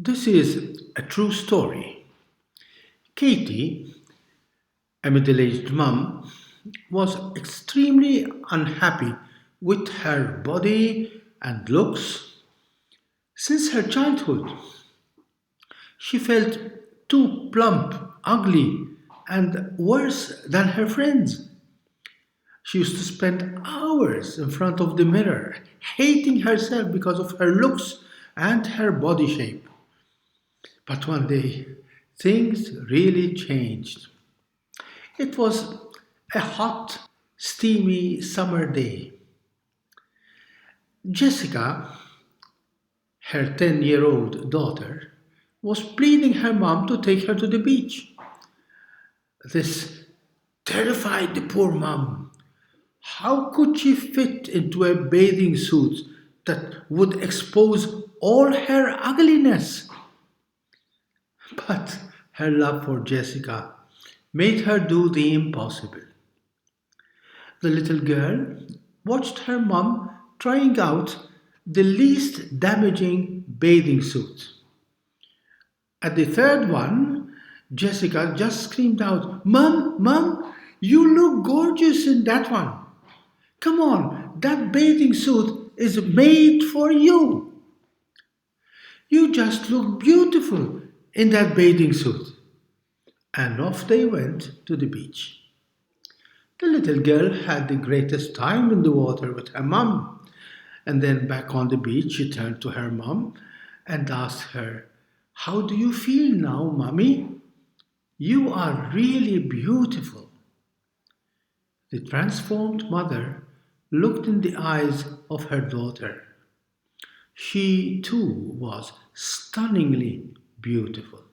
This is a true story. Katie, a middle aged mum, was extremely unhappy with her body and looks since her childhood. She felt too plump, ugly, and worse than her friends. She used to spend hours in front of the mirror, hating herself because of her looks and her body shape. But one day, things really changed. It was a hot, steamy summer day. Jessica, her 10-year-old daughter, was pleading her mom to take her to the beach. This terrified the poor mom. How could she fit into a bathing suit that would expose all her ugliness? But her love for Jessica made her do the impossible. The little girl watched her mom trying out the least damaging bathing suit. At the third one, Jessica just screamed out, "Mom, Mom, you look gorgeous in that one. Come on, that bathing suit is made for you. You just look beautiful in that bathing suit." And off they went to the beach. The little girl had the greatest time in the water with her mum. And then back on the beach, she turned to her mum and asked her, "How do you feel now, mummy? You are really beautiful." The transformed mother looked in the eyes of her daughter. She too was stunningly beautiful.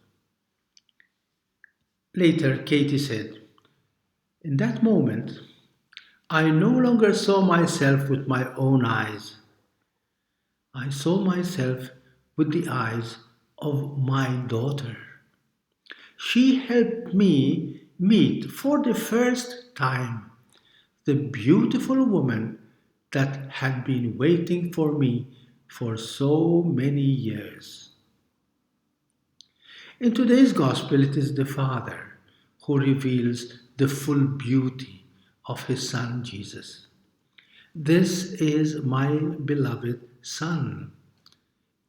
Later, Katie said, "In that moment, I no longer saw myself with my own eyes. I saw myself with the eyes of my daughter. She helped me meet for the first time the beautiful woman that had been waiting for me for so many years." In today's Gospel, it is the Father who reveals the full beauty of his Son Jesus. "This is my beloved Son,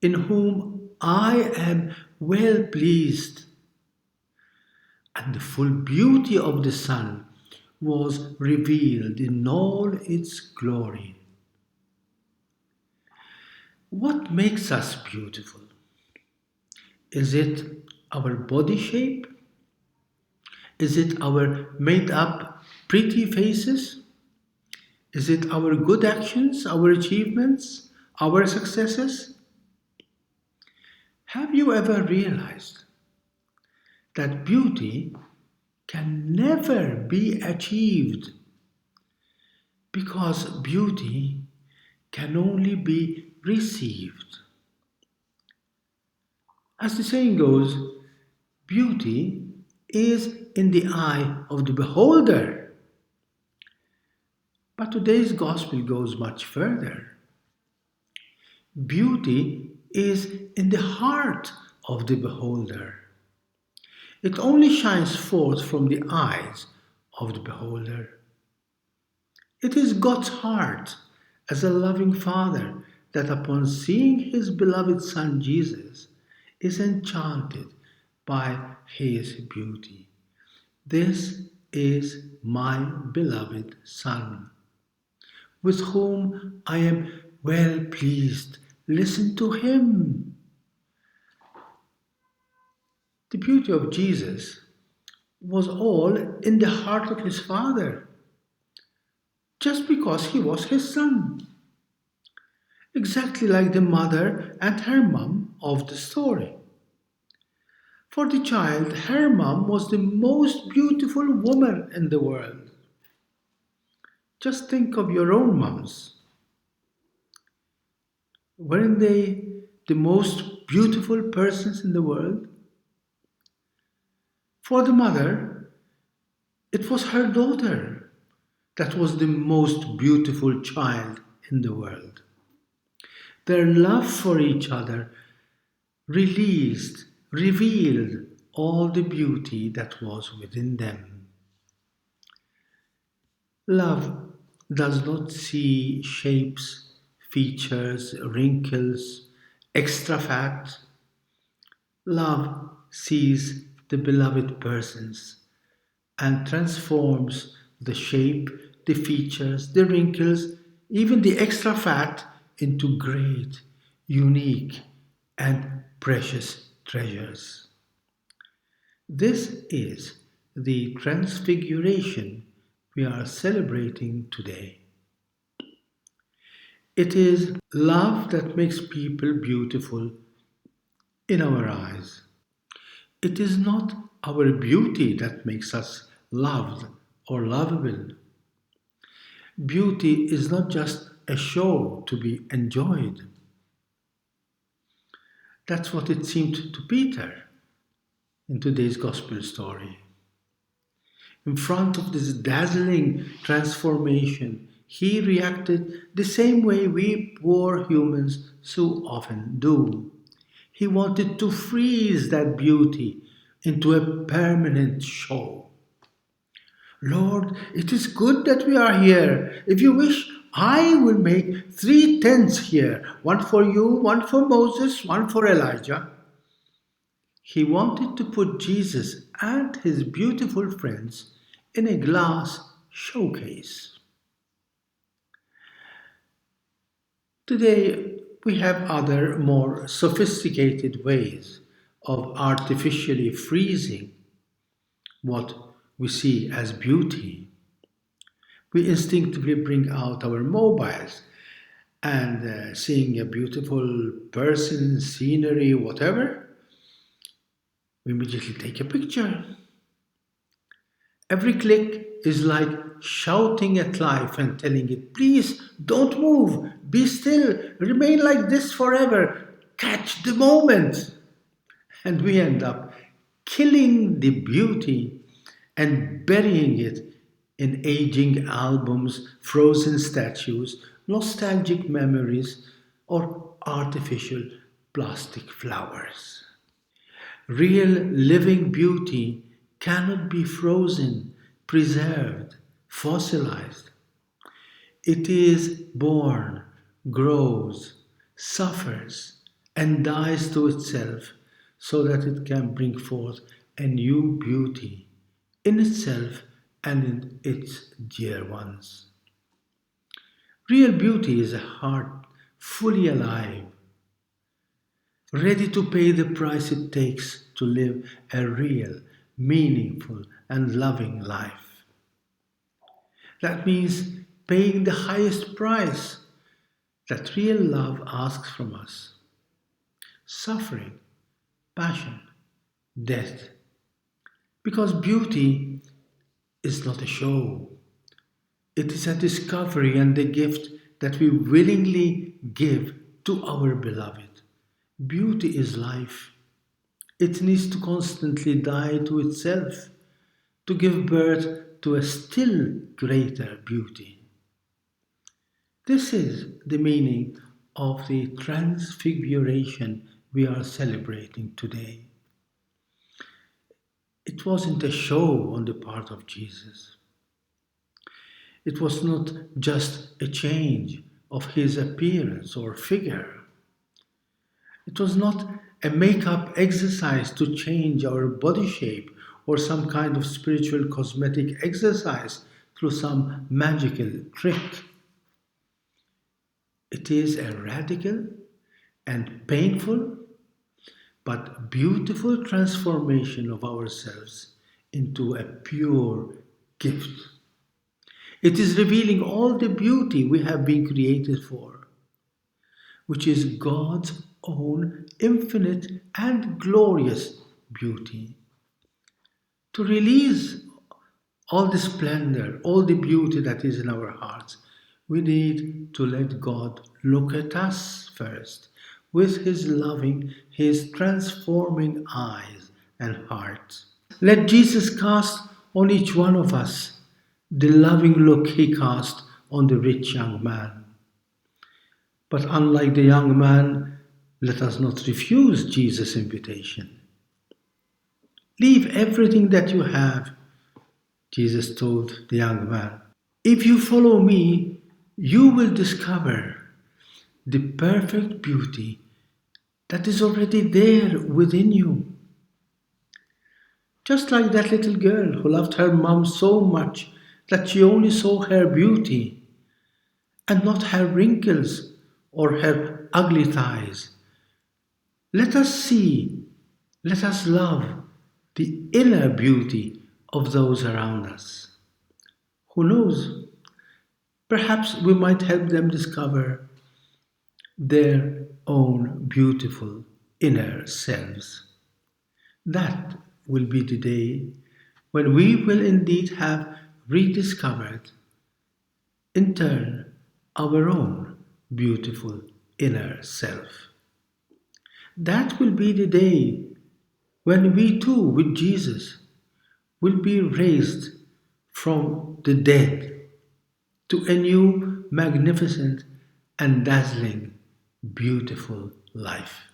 in whom I am well pleased." And the full beauty of the Son was revealed in all its glory. What makes us beautiful? Is it our body shape? Is it our made up pretty faces? Is it our good actions, our achievements, our successes? Have you ever realized that beauty can never be achieved because beauty can only be received? As the saying goes, beauty is in the eye of the beholder. But today's gospel goes much further. Beauty is in the heart of the beholder. It only shines forth from the eyes of the beholder. It is God's heart as a loving Father that upon seeing his beloved Son Jesus is enchanted by his beauty. "This is my beloved Son, with whom I am well pleased. Listen to him." The beauty of Jesus was all in the heart of his Father, just because he was his Son. Exactly like the mother and her mum of the story. For the child, her mum was the most beautiful woman in the world. Just think of your own mums. Weren't they the most beautiful persons in the world? For the mother, it was her daughter that was the most beautiful child in the world. Their love for each other released, revealed all the beauty that was within them. Love does not see shapes, features, wrinkles, extra fat. Love sees the beloved persons and transforms the shape, the features, the wrinkles, even the extra fat into great, unique, and precious treasures. This is the transfiguration we are celebrating today. It is love that makes people beautiful in our eyes. It is not our beauty that makes us loved or lovable. Beauty is not just a show to be enjoyed. That's what it seemed to Peter in today's gospel story. In front of this dazzling transformation, he reacted the same way we poor humans so often do. He wanted to freeze that beauty into a permanent show. Lord, it is good that we are here. If you wish, I will make 3 tents here, one for you, one for Moses, one for Elijah. He wanted to put Jesus and his beautiful friends in a glass showcase. Today, we have other more sophisticated ways of artificially freezing what we see as beauty. We instinctively bring out our mobiles and seeing a beautiful person, scenery, whatever, we immediately take a picture. Every click is like shouting at life and telling it, please don't move, be still, remain like this forever, catch the moment. And we end up killing the beauty and burying it in aging albums, frozen statues, nostalgic memories, or artificial plastic flowers. Real living beauty cannot be frozen, preserved, fossilized. It is born, grows, suffers, and dies to itself so that it can bring forth a new beauty in itself and in its dear ones. Real beauty is a heart fully alive, ready to pay the price it takes to live a real, meaningful, and loving life. That means paying the highest price that real love asks from us: suffering, passion, death. Because beauty is not a show, it is a discovery and a gift that we willingly give to our beloved. Beauty is life. It needs to constantly die to itself to give birth to a still greater beauty. This is the meaning of the transfiguration we are celebrating today. It wasn't a show on the part of Jesus. It was not just a change of his appearance or figure. It was not a make-up exercise to change our body shape or some kind of spiritual cosmetic exercise through some magical trick. It is a radical and painful but beautiful transformation of ourselves into a pure gift. It is revealing all the beauty we have been created for, which is God's own infinite and glorious beauty. To release all the splendor, all the beauty that is in our hearts, we need to let God look at us first with his loving, his transforming eyes and heart. Let Jesus cast on each one of us the loving look he cast on the rich young man. But unlike the young man, Let us not refuse Jesus' invitation. Leave everything that you have, Jesus told the young man. If you follow me, you will discover the perfect beauty that is already there within you. Just like that little girl who loved her mom so much that she only saw her beauty and not her wrinkles or her ugly thighs. Let us see, let us love the inner beauty of those around us. Who knows? Perhaps we might help them discover their own beautiful inner selves. That will be the day when we will indeed have rediscovered, in turn, our own beautiful inner self. That will be the day when we too, with Jesus, will be raised from the dead to a new, magnificent, and dazzling, beautiful life.